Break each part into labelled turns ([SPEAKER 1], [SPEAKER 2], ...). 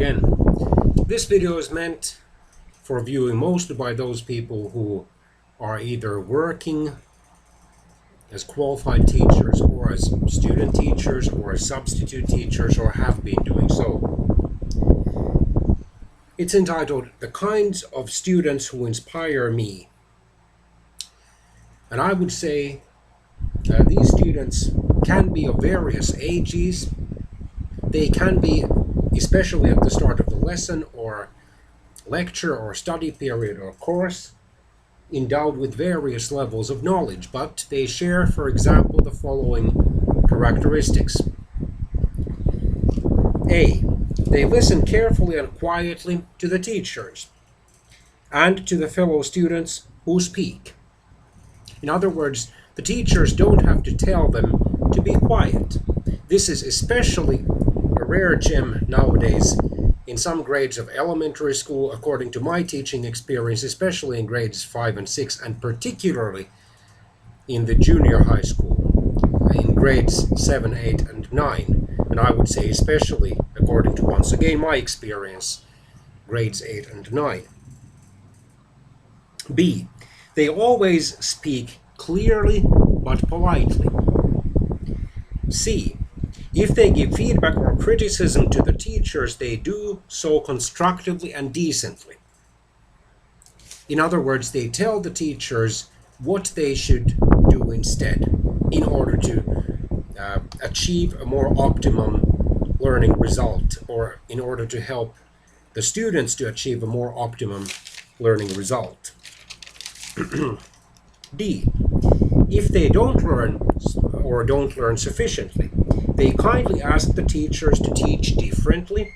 [SPEAKER 1] again. This video is meant for viewing mostly by those people who are either working as qualified teachers or as student teachers or as substitute teachers or have been doing so. It's entitled "The Kinds of Students Who Inspire Me." And I would say these students can be of various ages. They can be, especially at the start of the lesson or lecture or study period or course, endowed with various levels of knowledge, but they share, for example, the following characteristics. A. They listen carefully and quietly to the teachers and to the fellow students who speak. In other words, the teachers don't have to tell them to be quiet. This is especially a rare gem nowadays in some grades of elementary school, according to my teaching experience, especially in grades 5 and 6, and particularly in the junior high school, in grades 7, 8, and 9. And I would say especially, according to, once again, my experience, grades 8 and 9. B. They always speak clearly but politely. C. If they give feedback or criticism to the teachers, they do so constructively and decently. In other words, they tell the teachers what they should do instead in order to achieve a more optimum learning result, or in order to help the students to achieve a more optimum learning result. D. If they don't learn or don't learn sufficiently, they kindly ask the teachers to teach differently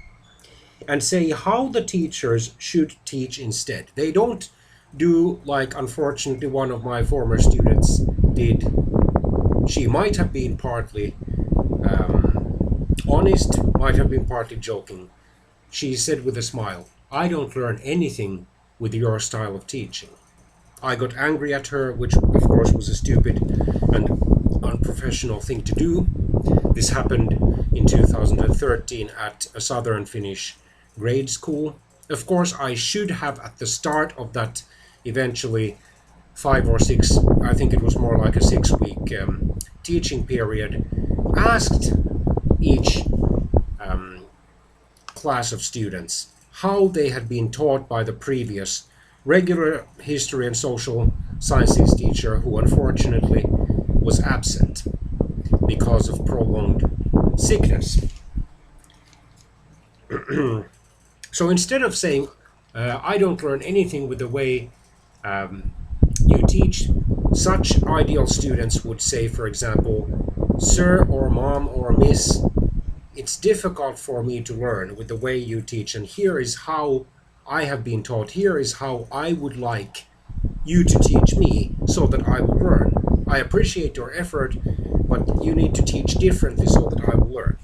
[SPEAKER 1] and say how the teachers should teach instead. They don't do like, unfortunately, one of my former students did. She might have been partly honest, might have been partly joking. She said with a smile, "I don't learn anything with your style of teaching." I got angry at her, which of course was a stupid and unprofessional thing to do. This happened in 2013 at a southern Finnish grade school. Of course, I should have, at the start of that eventually 5 or 6, I think it was more like a 6-week teaching period, asked each class of students how they had been taught by the previous regular history and social sciences teacher, who unfortunately was absent because of prolonged sickness. So instead of saying, "I don't learn anything with the way you teach," such ideal students would say, for example, "Sir or mom or miss, it's difficult for me to learn with the way you teach, and here is how I have been taught. Here is how I would like you to teach me so that I will learn. I appreciate your effort, but you need to teach differently so that I will learn."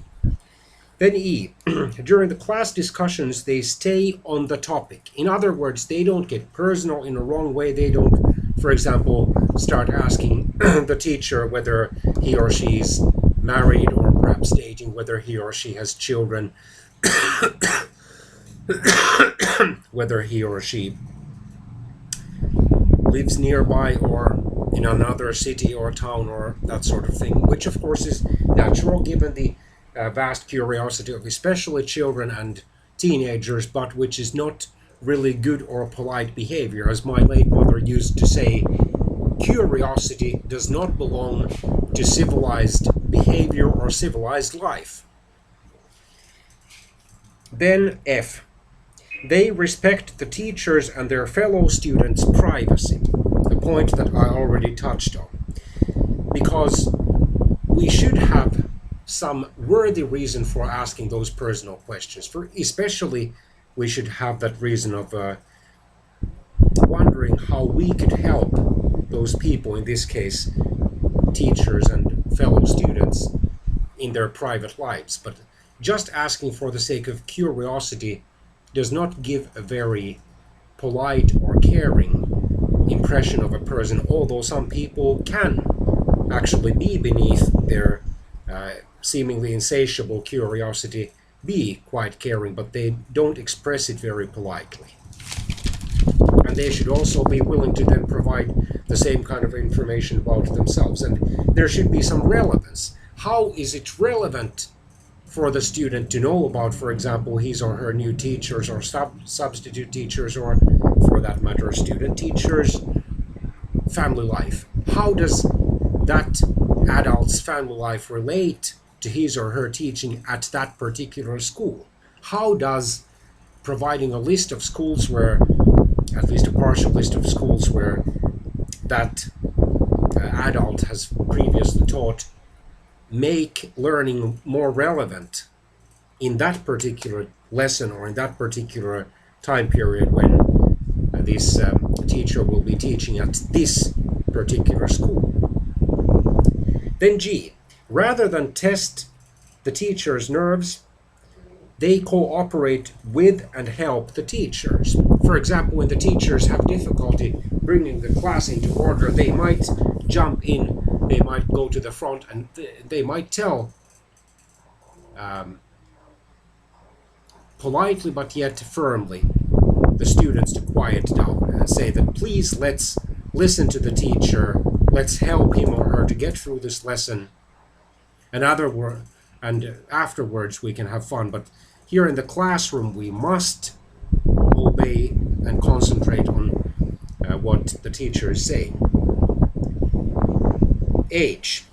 [SPEAKER 1] Then E. During the class discussions, they stay on the topic. In other words, they don't get personal in a wrong way. They don't, for example, start asking the teacher whether he or she is married, or perhaps dating, whether he or she has children, whether he or she lives nearby or in another city or town, or that sort of thing, which of course is natural given the vast curiosity of especially children and teenagers, but which is not really good or polite behavior. As my late mother used to say, curiosity does not belong to civilized behavior or civilized life. Then F. They respect the teachers and their fellow students' privacy, a point that I already touched on, because we should have some worthy reason for asking those personal questions. For especially, we should have that reason of wondering how we could help those people, in this case, teachers and fellow students, in their private lives. But just asking for the sake of curiosity does not give a very polite or caring impression of a person, although some people can actually be beneath their seemingly insatiable curiosity be quite caring, but they don't express it very politely. And they should also be willing to then provide the same kind of information about themselves. And there should be some relevance. How is it relevant for the student to know about, for example, his or her new teachers or substitute teachers, or for that matter, student teachers' family life? How does that adult's family life relate to his or her teaching at that particular school? How does providing a list of schools where, at least a partial list of schools where that adult has previously taught, make learning more relevant in that particular lesson or in that particular time period when this teacher will be teaching at this particular school? Then G, rather than test the teacher's nerves, they cooperate with and help the teachers. For example, when the teachers have difficulty bringing the class into order, they might jump in, they might go to the front, and they might tell politely but yet firmly the students to quiet down and say that please, let's listen to the teacher, let's help him or her to get through this lesson, and afterwards we can have fun. But here in the classroom we must obey and concentrate on what the teacher is saying. H.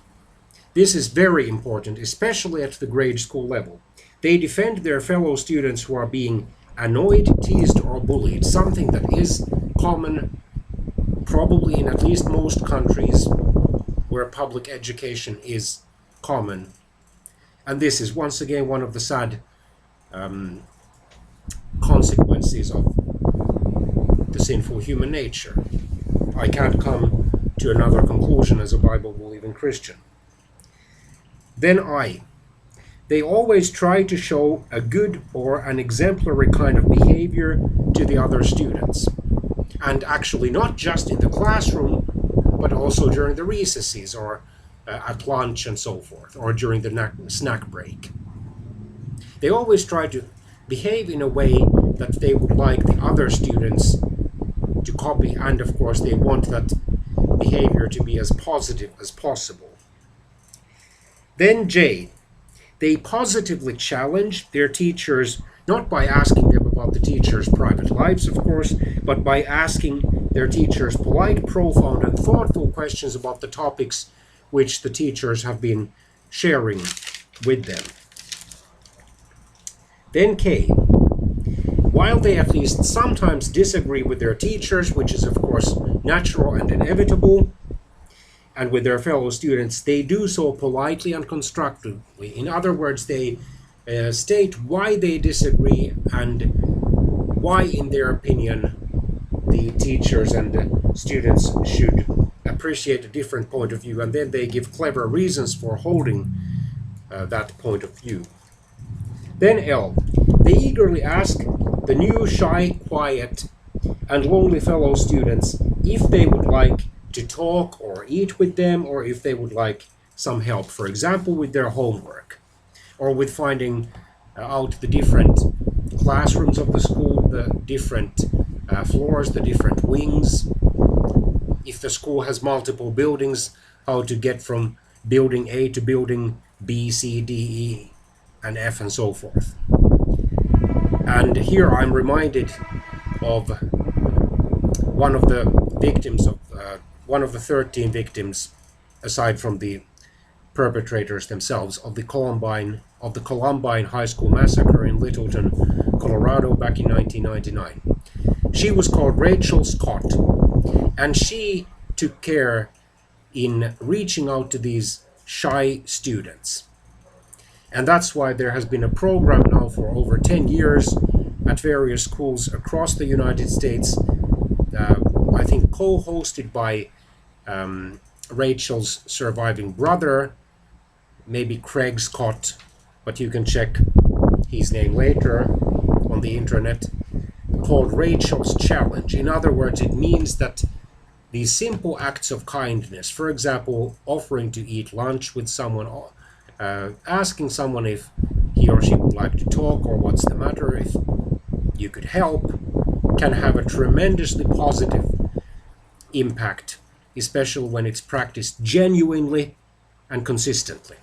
[SPEAKER 1] This is very important, especially at the grade school level. They defend their fellow students who are being annoyed, teased, or bullied, something that is common probably in at least most countries where public education is common. And this is once again one of the sad consequences of the sinful human nature. I can't come to another conclusion as a Bible-believing Christian. Then I. They always try to show a good or an exemplary kind of behavior to the other students. And actually not just in the classroom, but also during the recesses or at lunch and so forth, or during the snack break. They always try to behave in a way that they would like the other students to copy, and of course they want that behavior to be as positive as possible. Then J. They positively challenge their teachers, not by asking them about the teachers' private lives, of course, but by asking their teachers polite, profound, and thoughtful questions about the topics which the teachers have been sharing with them. Then K. While they at least sometimes disagree with their teachers, which is of course natural and inevitable, and with their fellow students, they do so politely and constructively. In other words, they state why they disagree and why, in their opinion, the teachers and the students should appreciate a different point of view, and then they give clever reasons for holding that point of view. Then L. They eagerly ask the new, shy, quiet, and lonely fellow students if they would like to talk or eat with them, or if they would like some help, for example, with their homework, or with finding out the different classrooms of the school, the different floors, the different wings. If the school has multiple buildings, how to get from building A to building B, C, D, E, and F, and so forth. And here I'm reminded of one of the victims of one of the 13 victims, aside from the perpetrators themselves, of the Columbine High School massacre in Littleton, Colorado, back in 1999. She was called Rachel Scott, and she took care in reaching out to these shy students. And that's why there has been a program now for over 10 years at various schools across the United States, I think co-hosted by Rachel's surviving brother, maybe Craig Scott, but you can check his name later on the internet, called Rachel's Challenge. In other words, it means that these simple acts of kindness, for example, offering to eat lunch with someone, asking someone if he or she would like to talk, or what's the matter, if you could help, can have a tremendously positive impact, especially when it's practiced genuinely and consistently.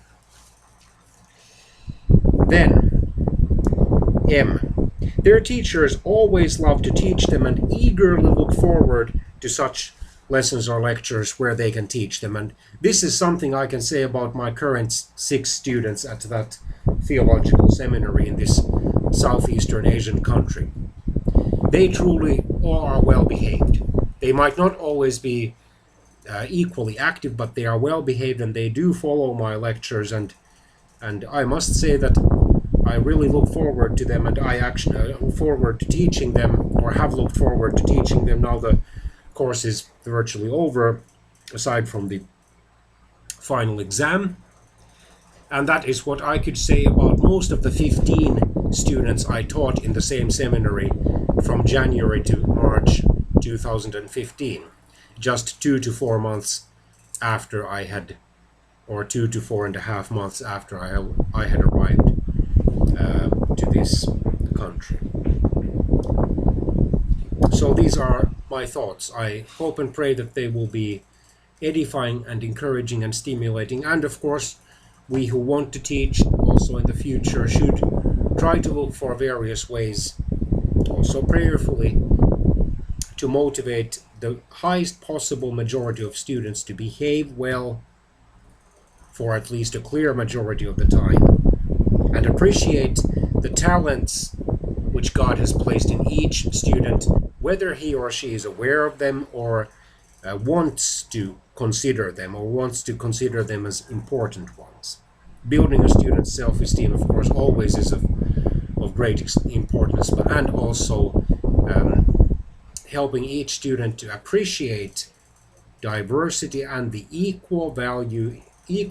[SPEAKER 1] Then, M. Their teachers always love to teach them and eagerly look forward to such lessons or lectures where they can teach them. And this is something I can say about my current 6 students at that theological seminary in this Southeastern Asian country. They truly all are well behaved. They might not always be equally active, but they are well behaved and they do follow my lectures, and I must say that I really look forward to them, and I actually look forward to teaching them, or have looked forward to teaching them. Now the course is virtually over, aside from the final exam, and that is what I could say about most of the 15 students I taught in the same seminary from January to March 2015, just 2 to 4 months after I had, or 2 to 4.5 months after I had arrived to this country. So these are my thoughts. I hope and pray that they will be edifying and encouraging and stimulating, and of course we who want to teach also in the future should try to look for various ways, also prayerfully, to motivate the highest possible majority of students to behave well for at least a clear majority of the time, and appreciate the talents which God has placed in each student, whether he or she is aware of them or wants to consider them, or wants to consider them as important ones. Building a student's self-esteem, of course, always is of great importance, and also helping each student to appreciate diversity and the equal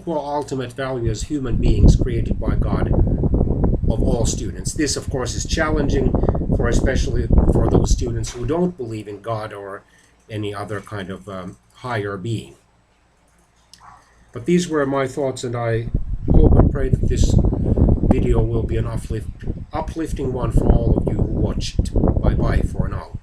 [SPEAKER 1] ultimate value as human beings created by God of all students. This, of course, is challenging, especially for those students who don't believe in God or any other kind of higher being. But these were my thoughts, and I hope and pray that this video will be an uplifting one for all of you who watch it. Bye-bye for now.